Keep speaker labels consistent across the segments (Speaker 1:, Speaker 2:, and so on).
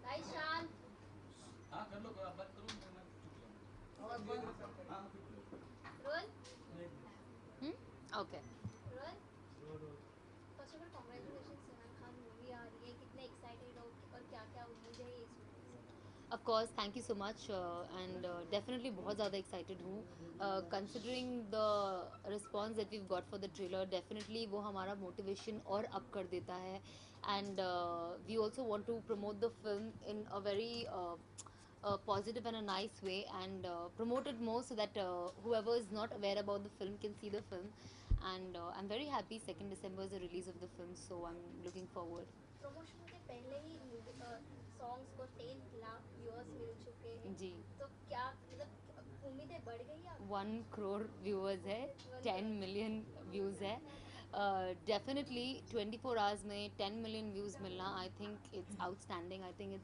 Speaker 1: भाई Shaan role okay role first of all congratulation Salman Khan movie आ रही है कितने एक्साइटेड हो और क्या क्या उम्मीद है इस मूवी से Of course, thank you so much, and definitely बहुत ज़्यादा excited हूँ. Considering the response that we've got for the trailer, definitely वो हमारा motivation और up कर देता है, and we also want to promote the film in a very positive and a nice way, and promote it more so that whoever is not aware about the film can see the film, and I'm very happy 2nd December is the release of the film, so I'm looking forward. Promotion के पहले ही movie songs को 10 lakh viewers मिल चुके हैं जी तो क्या मतलब उम्मीदें बढ़ गई आप 1 करोड़ व्यूअर्स है 10 मिलियन व्यूज़ है डेफिनेटली 24 आवर्स में 10 मिलियन व्यूज़ मिलना I think it's outstanding I think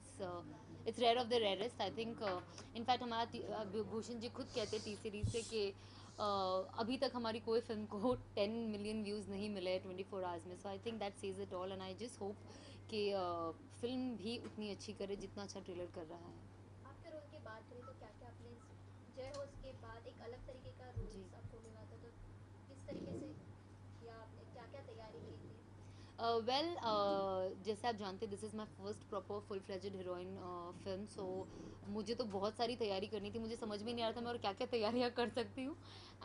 Speaker 1: it's rare of the rarest I think in fact हमारा भूषण जी खुद कहते टी सीरीज से कि अभी तक हमारी कोई फिल्म को 10 मिलियन व्यूज़ नहीं मिले 24 आवर्स में so I think that says it all and I just hope कि फिल्म भी उतनी अच्छी करे जितना अच्छा ट्रेलर कर रहा है आपके रोल की बात करें तो क्या क्या आपने जय हो उसके बाद एक अलग तरीके का रोल आपको मिला था तो किस तरीके से या आपने क्या क्या तैयारी की थी वेल जैसे आप जानते हैं this is my first proper full fledged heroine film so मुझे तो बहुत सारी तैयारी करनी थी मुझे समझ में नहीं आ रहा था मैं और क्या क्या तैयारियाँ कर सकती हूँ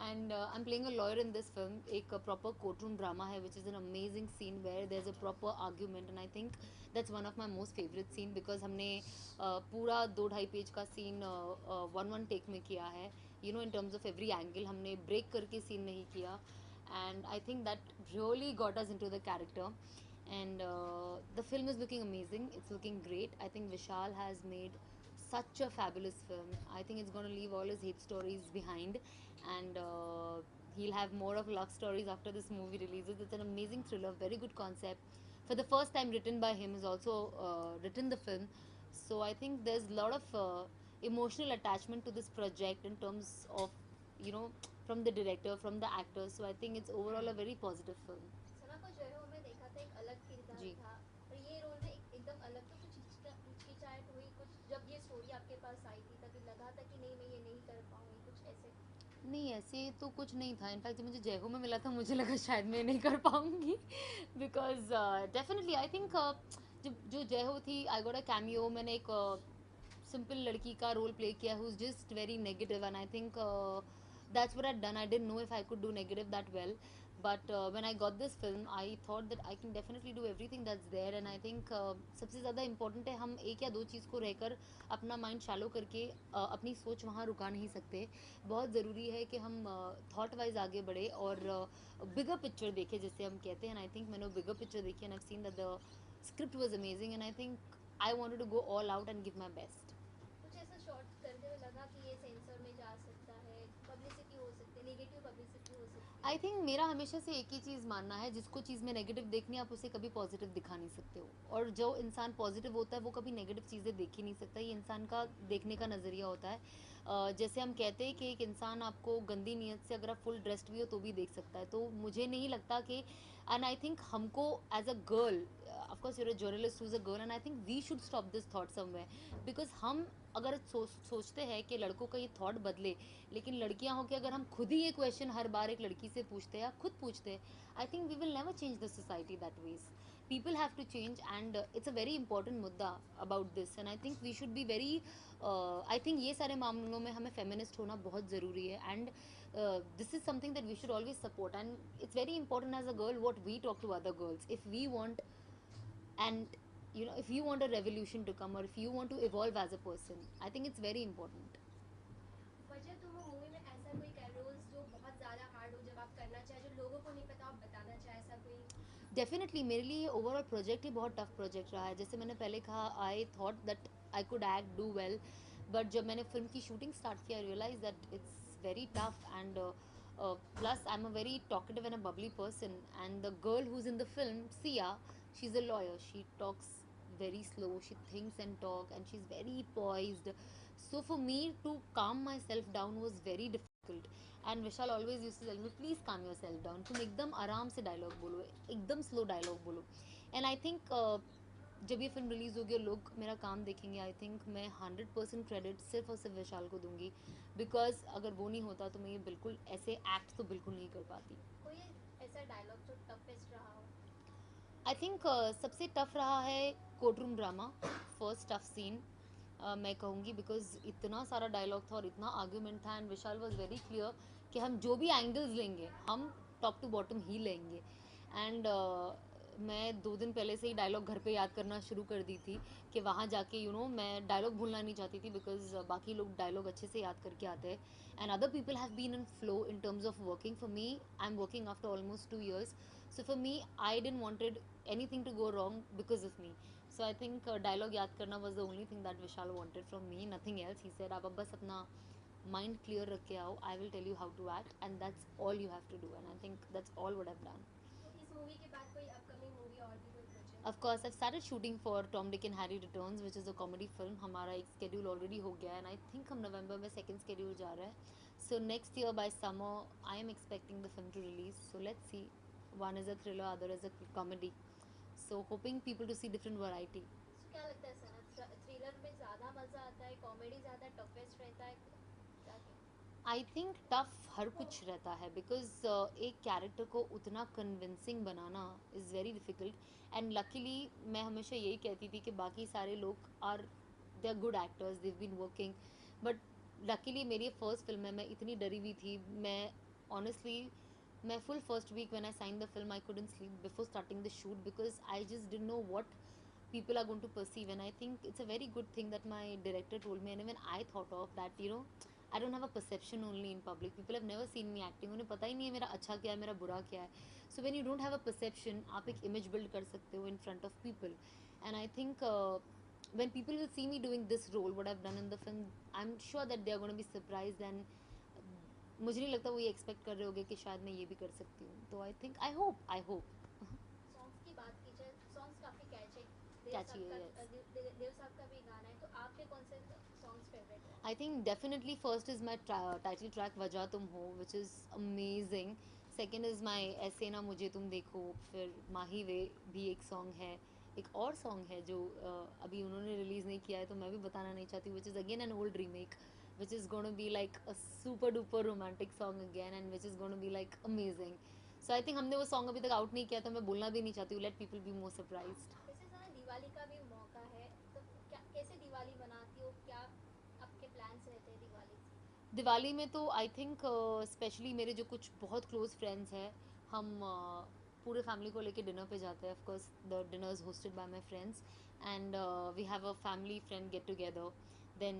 Speaker 1: and I am playing a lawyer in this film एक प्रॉपर कोर्ट रूम ड्रामा है which is an amazing scene where there is a proper argument and I think that's one of my most favourite scene because हमने पूरा 2-2.5 page का scene one take में किया है you know in terms of every angle हमने break करके scene नहीं किया and I think that really got us into the character. And the film is looking amazing. It's looking great. I think Vishal has made such a fabulous film. I think it's going to leave all his hate stories behind, and he'll have more of love stories after this movie releases. It's an amazing thriller, very good concept. For the first time, written by him, has also written the film. So I think there's a lot of emotional attachment to this project in terms of you know from the director from the actors so I think it's overall a very positive film सना को जो है वो मैं देखा था एक अलग किरदार जी था और ये रोल में एकदम अलग तो कुछ हिचकिचाहट हुई कुछ जब ये स्टोरी आपके पास आई थी तभी लगा था कि नहीं मैं ये नहीं कर पाऊंगी कुछ ऐसे नहीं ऐसे तो कुछ नहीं था इनफैक्ट जब मुझे जयहो में मिला था मुझे लगा शायद मैं नहीं कर पाऊंगी बिकॉज डेफिनेटली आई थिंक जब जो जयहो थी आई गॉट अ कैमियो मैंने एक सिंपल लड़की का रोल प्ले किया who's just very negative and I think that's what I'd done. I didn't know if I could do negative that well. But when I got this film, I thought that I can definitely do everything that's there. And I think सबसे ज़्यादा important है हम एक या दो चीज़ को रहकर अपना माइंड शैलो करके अपनी सोच वहाँ रुका नहीं सकते बहुत ज़रूरी है कि हम थॉट वाइज आगे बढ़े और बिगर पिक्चर देखें जैसे हम कहते हैं आई थिंक मैंने बिगर पिक्चर देखी and I seen that the script was amazing and I think I wanted to go all out and give my best कुछ ऐसा शॉर्ट करते हुए लगा कि ये सेंसर में जा सकता है पब्लिसिटी हो सकती है नेगेटिव पब्लिसिटी हो सकती है आई थिंक मेरा हमेशा से एक ही चीज़ मानना है जिसको चीज़ में नेगेटिव देखनी है आप उसे कभी पॉजिटिव दिखा नहीं सकते हो और जो इंसान पॉजिटिव होता है वो कभी नेगेटिव चीज़ें देख ही नहीं सकता ये इंसान का देखने का नज़रिया होता है जैसे हम कहते हैं कि एक इंसान आपको गंदी नीयत से अगर आप फुल ड्रेस्ड भी हो तो भी देख सकता है तो मुझे नहीं लगता कि एंड आई थिंक हमको as a girl of course you're a journalist who is a girl and I think we should stop this thought somewhere because हम अगर सोचते हैं कि लड़कों का ये थॉट बदले लेकिन लड़कियां हो कि अगर हम खुद ही ये क्वेश्चन हर बार एक लड़की से पूछते हैं या खुद पूछते हैं I think we will never change the society that ways people have to change and it's a very important मुद्दा about this and I think we should be very I think ये सारे मामलों में हमें feminist होना बहुत ज़रूरी है and this is something that we should always support and it's very important as a girl what we talk to other girls if we want and you know if you want a revolution to come or if you want to evolve as a person I think it's very important वजह तुम movie में ऐसा कोई roles जो बहुत ज़्यादा hard हो जब आप करना चाहे जो लोगों को नहीं पता आप बताना चाहे ऐसा कोई डेफिनेटली मेरे लिए ओवरऑल प्रोजेक्ट ही बहुत टफ प्रोजेक्ट रहा है जैसे मैंने पहले कहा I thought that I could act do well but जब मैंने फिल्म की शूटिंग स्टार्ट किया I realise that it's very tough and plus I'm a very talkative and a bubbly person and the girl who's in the film Sia she's a lawyer she talks very slow she thinks and talk and she's very poised So for me to calm myself down was very difficult. And Vishal always used to tell me, please calm yourself down, तुम एकदम आराम से dialogue बोलो, एकदम slow dialogue बोलो. And I think जब ये film release होगी और लोग मेरा काम देखेंगे, आई थिंक मैं 100% क्रेडिट सिर्फ और सिर्फ विशाल को दूंगी. बिकॉज अगर वो नहीं होता तो मैं ये बिल्कुल ऐसे एक्ट तो बिल्कुल नहीं कर पाती.
Speaker 2: कोई ऐसा डायलॉग जो टफेस्ट रहा हो?
Speaker 1: आई थिंक सबसे टफ रहा है court room drama, first tough scene. मैं कहूँगी बिकॉज इतना सारा डायलॉग था और इतना आर्ग्यूमेंट था, and Vishal was very clear कि हम जो भी एंगल्स लेंगे हम टॉप टू बॉटम ही लेंगे. एंड मैं 2 दिन पहले से ही डायलॉग घर पे याद करना शुरू कर दी थी कि वहाँ जाके मैं डायलॉग भूलना नहीं चाहती थी, बिकॉज बाकी लोग डायलॉग अच्छे से याद करके आते हैं. And other people have been in flow in terms of working. For me, I am working after almost 2 years. So for me, I didn't wanted anything to go wrong because of me. So I think dialogue याद करना was the only thing that Vishal wanted from me, nothing else. He said आप अब बस अपना mind clear रख के आओ, I will tell you how to act, and that's all you have to do. And I think that's all what I've done.
Speaker 2: तो इस movie के बाद कोई अपकमिंग मूवी और भी कोई project?
Speaker 1: Of course, I've started shooting for Tom, Dick and Harry Returns, which is a comedy film. हमारा एक schedule already हो गया है, and I think हम November में second schedule जा रहा है. So next year by summer, I am expecting the film to release. So let's see. One is a thriller, other is a comedy. So hoping people to see different variety.
Speaker 2: तो क्या लगता है सना, thriller में ज़्यादा मज़ा आता है, comedy ज़्यादा टफेस्ट रहता है, क्या?
Speaker 1: आई थिंक टफ हर कुछ रहता है, बिकॉज एक कैरेक्टर को उतना कन्विंसिंग बनाना is very difficult. And luckily मैं हमेशा यही कहती थी कि बाकी सारे लोग are, they are good actors, they've been working. But luckily मेरी फर्स्ट फिल्म है, मैं इतनी डरी हुई थी. मैं ऑनेस्टली, मैं full first week when I sign the film I couldn't sleep before starting the shoot, because I just didn't know what people are going to perceive. And I think it's a very good thing that my director told me, and even I thought of that, I don't have a perception only in public. People have never seen me acting, उन्हें पता ही नहीं है मेरा अच्छा क्या है, मेरा बुरा क्या है. So when you don't have a perception, आप एक image build कर सकते हो in front of people. And I think when people will see me doing this role, what I've done in the film, I'm sure that they are going to be surprised. And मुझे नहीं लगता वो ये expect कर रहे होंगे कि शायद मैं ये भी कर सकती हूँ. तो I hope
Speaker 2: सॉन्ग्स की बात की जाए, सॉन्ग्स काफ़ी कैच है।
Speaker 1: Catchy है, yes.
Speaker 2: देव साहब का भी गाना है, तो आपके कौन से सॉन्ग्स फेवरेट है?
Speaker 1: I think definitely first is my title track वजह तुम हो, which is amazing. Second is my ऐसे ना मुझे तुम देखो. फिर माही वे भी एक सॉन्ग है. एक और सॉन्ग है जो अभी उन्होंने रिलीज़ नहीं किया है, तो मैं भी बताना नहीं चाहती, which is again an old remake, which is going to be like a super duper romantic song again, and which is going to be like amazing. So I think हमने वो सॉन्ग अभी तक आउट नहीं किया, तो मैं बोलना भी नहीं चाहती हूँ, let people be more surprised.
Speaker 2: जैसे सना दिवाली का भी मौका है, तो क्या कैसे दिवाली बनाती हो, क्या आपके प्लान्स रहते हैं दिवाली से?
Speaker 1: दिवाली में तो आई थिंक स्पेशली मेरे जो कुछ बहुत क्लोज फ्रेंड्स हैं, हम पूरे फैमिली को लेके डिनर पे जाते हैं. Of course the dinner is hosted by my friends, and we have a family friend get together. Then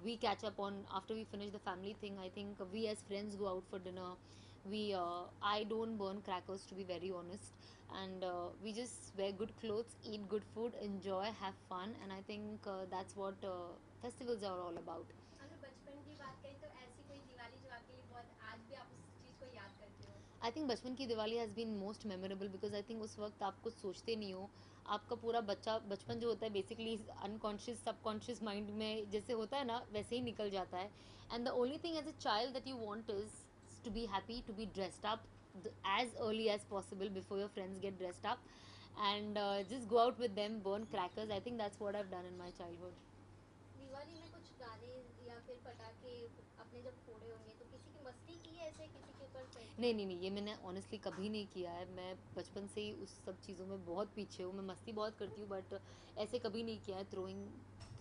Speaker 1: we catch up on after we finish the family thing. I think we as friends go out for dinner. We I don't burn crackers, to be very honest, and we just wear good clothes, eat good food, enjoy, have fun. And I think that's what festivals are all about.
Speaker 2: अगर बचपन की बात करें तो ऐसी कोई दिवाली जो आपके लिए बहुत, आज भी आप उस चीज़ को याद करते हो?
Speaker 1: आई थिंक बचपन की Diwali has been most memorable, because I think उस वक्त आप कुछ सोचते नहीं हो. आपका पूरा बचपन जो होता है बेसिकली अनकॉन्शियस सबकॉन्शियस माइंड में जैसे होता है ना, वैसे ही निकल जाता है. And the only thing as a child that you want is to be happy, to be dressed up as early as possible before your friends get dressed up, and just go out with them, burn crackers. I think that's what I've done in my childhood.
Speaker 2: Diwali में कुछ गाने या फिर पटाखे अपने जब फोड़े होंगे तो किसी की मस्ती की है ऐसे, किसी के ऊपर फेंक?
Speaker 1: नहीं नहीं नहीं, ये मैंने ऑनेस्टली कभी नहीं किया है. मैं बचपन से ही उस सब चीज़ों में बहुत पीछे हूँ. मैं मस्ती बहुत करती हूँ, बट ऐसे कभी नहीं किया है throwing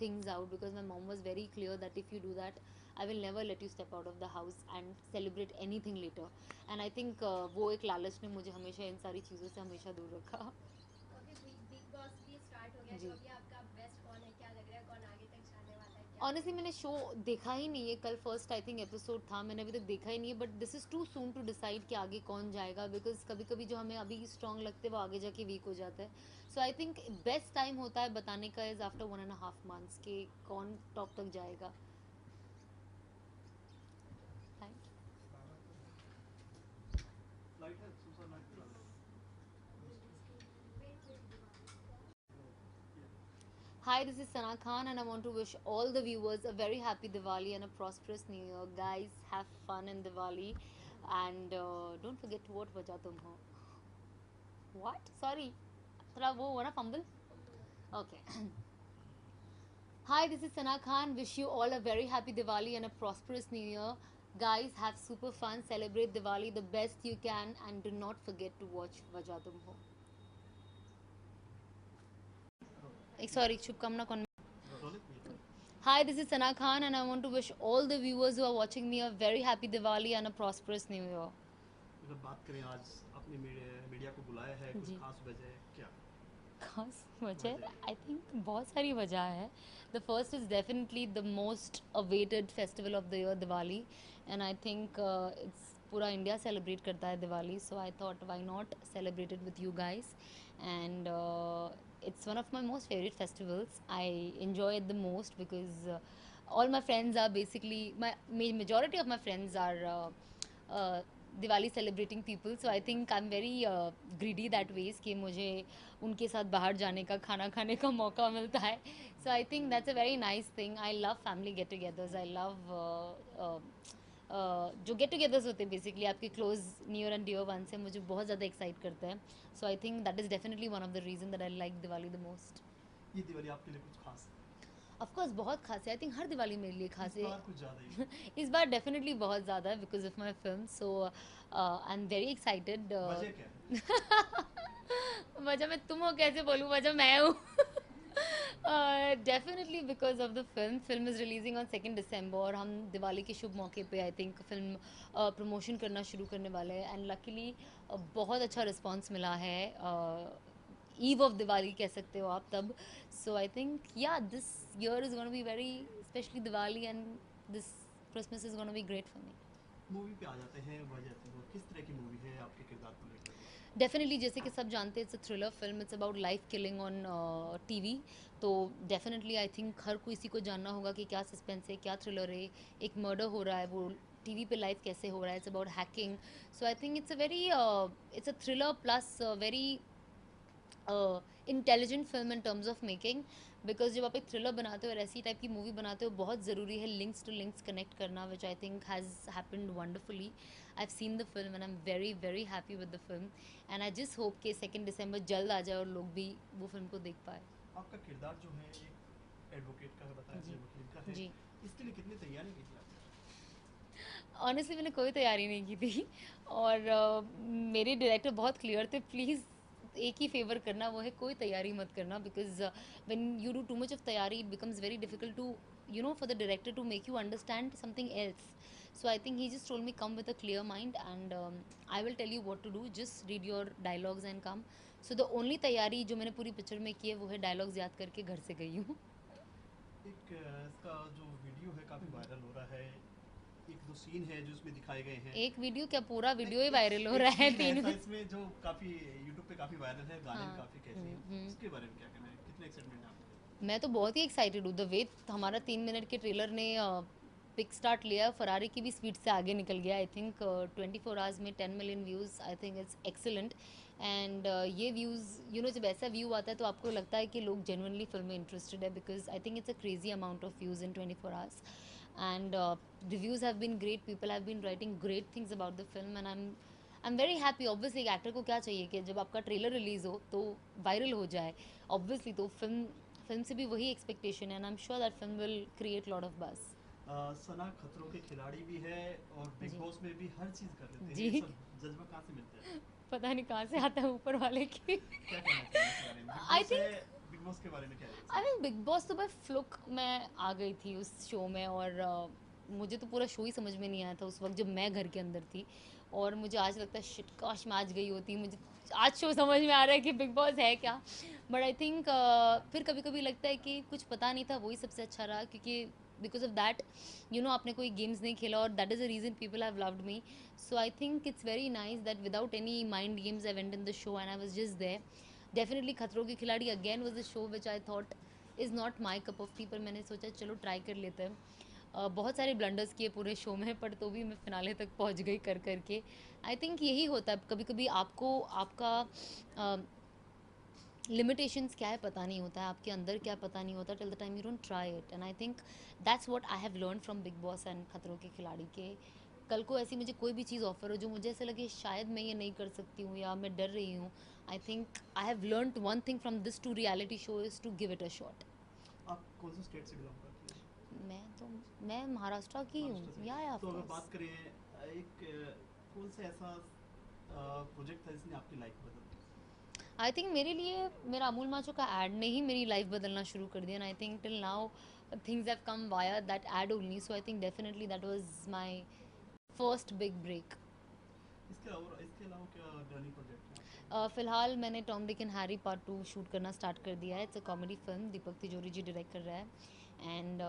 Speaker 1: things out, because my mom was very clear that if you do that I will never let you step out of the house and celebrate anything later. And I think वो एक लालच ने मुझे हमेशा इन सारी चीज़ों से हमेशा दूर रखा.
Speaker 2: अभी बिग बॉस भी स्टार्ट हो गया,
Speaker 1: जी.
Speaker 2: जो अभी आपका बेस्ट कौन है, क्या लग रहा है कौन आगे तक जाने वाला है, क्या?
Speaker 1: ऑनेस्टली मैंने शो देखा ही नहीं है. कल फर्स्ट आई थिंक एपिसोड था, मैंने अभी तक देखा ही नहीं है. But this is too soon to decide कि आगे कौन जाएगा, बिकॉज कभी कभी जो हमें अभी स्ट्रॉन्ग लगते हैं वो आगे जाके वीक हो जाता है. सो आई थिंक बेस्ट टाइम होता है बताने का इज़ आफ्टर 1.5 months कि कौन टॉप तक जाएगा. Thank Hi, this is Sana Khan, and I want to wish all the viewers a very happy Diwali and a prosperous New Year. Guys, have fun in Diwali, and don't forget to vote Vaja Tum Ho. What? Sorry, थोड़ा वो हुआ ना fumble? Okay. Hi, this is Sana Khan. Wish you all a very happy Diwali and a prosperous New Year. Guys, have super fun. Celebrate Diwali the best you can, and do not forget to watch Vaja Tum Ho. Sorry, Shubkamna Kon. Hi, this is Sana Khan, and I want to wish all the viewers who are watching me a very happy Diwali and a prosperous New Year.
Speaker 3: अगर बात करें आज अपने media को बुलाया है कुछ
Speaker 1: जी।
Speaker 3: खास वजह है क्या?
Speaker 1: खास वजह आई थिंक बहुत सारी वजह है. The first is definitely the most awaited festival of the year Diwali, and I think it's पूरा इंडिया सेलिब्रेट करता है Diwali, so I thought why not celebrate it with you guys. And it's one of my most favorite festivals. I enjoy it the most because all my friends are basically majority of my friends are Diwali celebrating people. So I think I'm very greedy that ways कि मुझे उनके साथ बाहर जाने का खाना खाने का मौका मिलता है. So I think that's a very nice thing. I love family get-togethers. I love जो गेट टुगेदर्स होते हैं बेसिकली आपके close near and dear one से मुझे बहुत ज़्यादा एक्साइट करते हैं. So I think that is definitely one of the reason that I like Diwali the most.
Speaker 3: ये दिवाली आपके लिए कुछ खास है?
Speaker 1: ऑफ कोर्स बहुत खास है. आई थिंक हर दिवाली मेरे लिए खास
Speaker 3: इस
Speaker 1: है.
Speaker 3: बार कुछ ज़्यादा ही
Speaker 1: इस बार डेफिनेटली बहुत ज़्यादा है because of my film. So I am very excited.
Speaker 3: वजह क्या है?
Speaker 1: वजह मैं तुम हो कैसे बोलूँ, वजह मैं हूँ. Definitely because of the film is releasing on 2 December और हम दिवाली के शुभ मौके पे आई थिंक फिल्म प्रमोशन करना शुरू करने वाले हैं. एंड लकीली बहुत अच्छा रिस्पॉन्स मिला है. ईव ऑफ दिवाली कह सकते हो आप तब. सो आई थिंक या this year is gonna be very specially Diwali and this Christmas is gonna be great for me.
Speaker 3: Movie पे आ जाते हैं वजह तो किस तरह की मूवी है आपके किरदार को लेकर?
Speaker 1: डेफिनेटली जैसे कि सब जानते हैं it's a thriller film. It's about life killing on TV. तो डेफिनेटली आई थिंक हर किसी को जानना होगा कि क्या सस्पेंस है, क्या थ्रिलर है. एक मर्डर हो रहा है, वो टीवी पे लाइव कैसे हो रहा है. It's about hacking. So I think it's a thriller plus very intelligent film in terms of making. Because जब आप एक थ्रिलर बनाते हो और ऐसी टाइप की मूवी बनाते हो बहुत ज़रूरी है लिंक्स टू लिंक्स कनेक्ट करना, which I think has happened wonderfully. I've seen the film and I'm very very happy with the film and I just hope कि 2 December जल्द आ जाए और लोग भी वो फिल्म को देख पाए.
Speaker 3: आपका किरदार जो है एक एडवोकेट का बताया
Speaker 1: जी.
Speaker 3: वकील का है.
Speaker 1: जी.
Speaker 3: इसके लिए कितनी तैयारी की थी आपने?
Speaker 1: ऑनेस्टली मैंने कोई तैयारी नहीं की थी और मेरे डायरेक्टर बहुत क्लियर थे, प्लीज़ एक ही फेवर करना, वो है कोई तैयारी मत करना. Because when you do too much of तैयारी it becomes very difficult to for the director to make you understand something else. So I think he just told me come with a clear mind and I will tell you what to do. Just read your dialogues and come. So the only तैयारी जो मैंने पूरी picture में की है वो है dialogues याद करके घर से गई हूँ.
Speaker 3: एक इसका जो वीडियो है काफ़ी वायरल हो रहा है. एक दो सीन है जो इसमें दिखाए गए हैं.
Speaker 1: एक वीडियो क्या पूरा वीडियो ही वायरल हो
Speaker 3: एक
Speaker 1: रहा है.
Speaker 3: scene
Speaker 1: 3
Speaker 3: ऐसा इसमें जो काफ़ी यूट्यूब पे काफ़ी वायरल है. गाने
Speaker 1: हाँ.
Speaker 3: भी काफ़ी कैसे हैं उसके बारे में क्या कहना है? कितने एक्साइटमेंट है आपको?
Speaker 1: मैं तो बहुत ही एक्साइटेड हूँ. द वे हमारा 3 मिनट के ट्रेलर ने पिक स्टार्ट लिया. फरारी की भी स्पीड से आगे निकल गया. आई थिंक 24 आवर्स में 10 million views. I think it's excellent. And ये व्यूज़ जब ऐसा व्यू आता है तो आपको लगता है कि लोग जेनुइनली फिल्म में इंटरेस्टेड है because I think it's a crazy amount of views in 24 hours. And reviews have been great. People have been writing great things about the film and I am very happy. Obviously एक actor को क्या चाहिए कि जब आपका trailer release हो तो viral हो जाए. ऑब्वियसली तो फिल्म से भी वही एक्सपेक्टेशन है and I am sure that film will create lot of buzz.
Speaker 3: Sana खतरों के खिलाड़ी भी है और बिग
Speaker 1: जी.
Speaker 3: बॉस में भी हर चीज़ कर लेते हैं.
Speaker 1: जी.
Speaker 3: ये सब जज्बा कहाँ से मिलता है?
Speaker 1: पता नहीं कहाँ से आता है ऊपर वाले की.
Speaker 3: क्या कहना चाहिए इस बारे में?
Speaker 1: I think-
Speaker 3: बिग बॉस के बारे में क्या है?
Speaker 1: आई मीन बिग बॉस तो बाय फ्लुक मैं आ गई थी उस शो में और मुझे तो पूरा शो ही समझ में नहीं आया था उस वक्त जब मैं घर के अंदर थी. और मुझे आज लगता है शिट काश मैं आज गई होती. मुझे आज शो समझ में आ रहा है कि बिग बॉस है क्या. बट आई थिंक फिर कभी कभी लगता है कि कुछ पता नहीं था वही सबसे अच्छा रहा क्योंकि बिकॉज ऑफ दैट आपने कोई गेम्स नहीं खेला और that is the reason people have loved me. So I think it's very nice that without any mind games I went in the show and I was just there. Definitely Khatron के Khiladi again was the show which I thought is not my cup of tea. पर मैंने सोचा चलो try कर लेते हैं. बहुत सारे ब्लंडर्स किए पूरे शो में पर तो भी मैं फिनाले तक पहुंच गई कर करके. आई थिंक यही होता है कभी कभी आपको आपका लिमिटेशंस क्या है पता नहीं होता है, आपके अंदर क्या पता नहीं होता till the time you don't try it. And I think that's what I have learn from big boss and खतरों के खिलाड़ी के। कल को ऐसी मुझे कोई भी चीज़ ऑफर हो जो मुझे ऐसे लगे शायद मैं ये नहीं कर सकती हूँ या मैं डर रही हूँ, I think I have learn one thing from this two reality show is to give it a shot.
Speaker 3: आप कौन से स्टेट से बिलोंग करते हैं?
Speaker 1: मैं महाराष्ट्र की हूँ।
Speaker 3: महाराष्ट्र से।
Speaker 1: या
Speaker 3: तो
Speaker 1: ऑफ
Speaker 3: अगर
Speaker 1: कोर्स।
Speaker 3: बात करें एक कौन सा ऐसा प्रोजेक्ट था जिसने आपकी लाइफ बदल दी?
Speaker 1: आई थिंक मेरे लिए मेरा अमूल माचो का एड ने ही मेरी लाइफ बदलना शुरू कर दिया। And I think till now things have come via that ad only, so I think definitely that was my first big break.
Speaker 3: इसके अलावा क्या रनिंग प्रोजेक्ट है आपके?
Speaker 1: फ़िलहाल मैंने Tom Dick and Harry part 2 shoot करना स्टार्ट कर दिया है। It's a comedy film, Deepak Tijori ji direct कर रहा है। And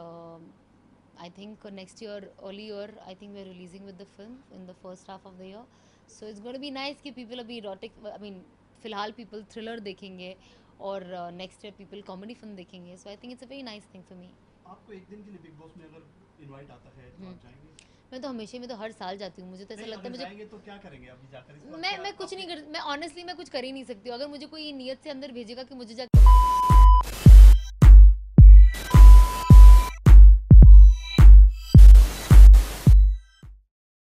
Speaker 1: I think next year early year I think we are releasing with the film in the first half of the year. So it's gonna be nice कि people अभी erotic I mean फ़िलहाल people thriller देखेंगे और next year people comedy film देखेंगे। So I think it's a very nice thing for me.
Speaker 3: आपको एक दिन के लिए बिग बॉस में अगर इनवाइट आता है तो आप जाएंगे?
Speaker 1: मैं तो हमेशा, मैं तो हर साल जाती हूँ, मुझे तो ऐसा
Speaker 3: नहीं,
Speaker 1: लगता है
Speaker 3: अगर
Speaker 1: मुझे
Speaker 3: जाएंगे तो क्या करेंगे अभी जाकर इस बार?
Speaker 1: मैं कुछ नहीं कर, मैं ऑनेस्टली मैं कुछ कर ही नहीं सकती हूँ। अगर मुझे कोई नीयत से अंदर भेजेगा कि मुझे जा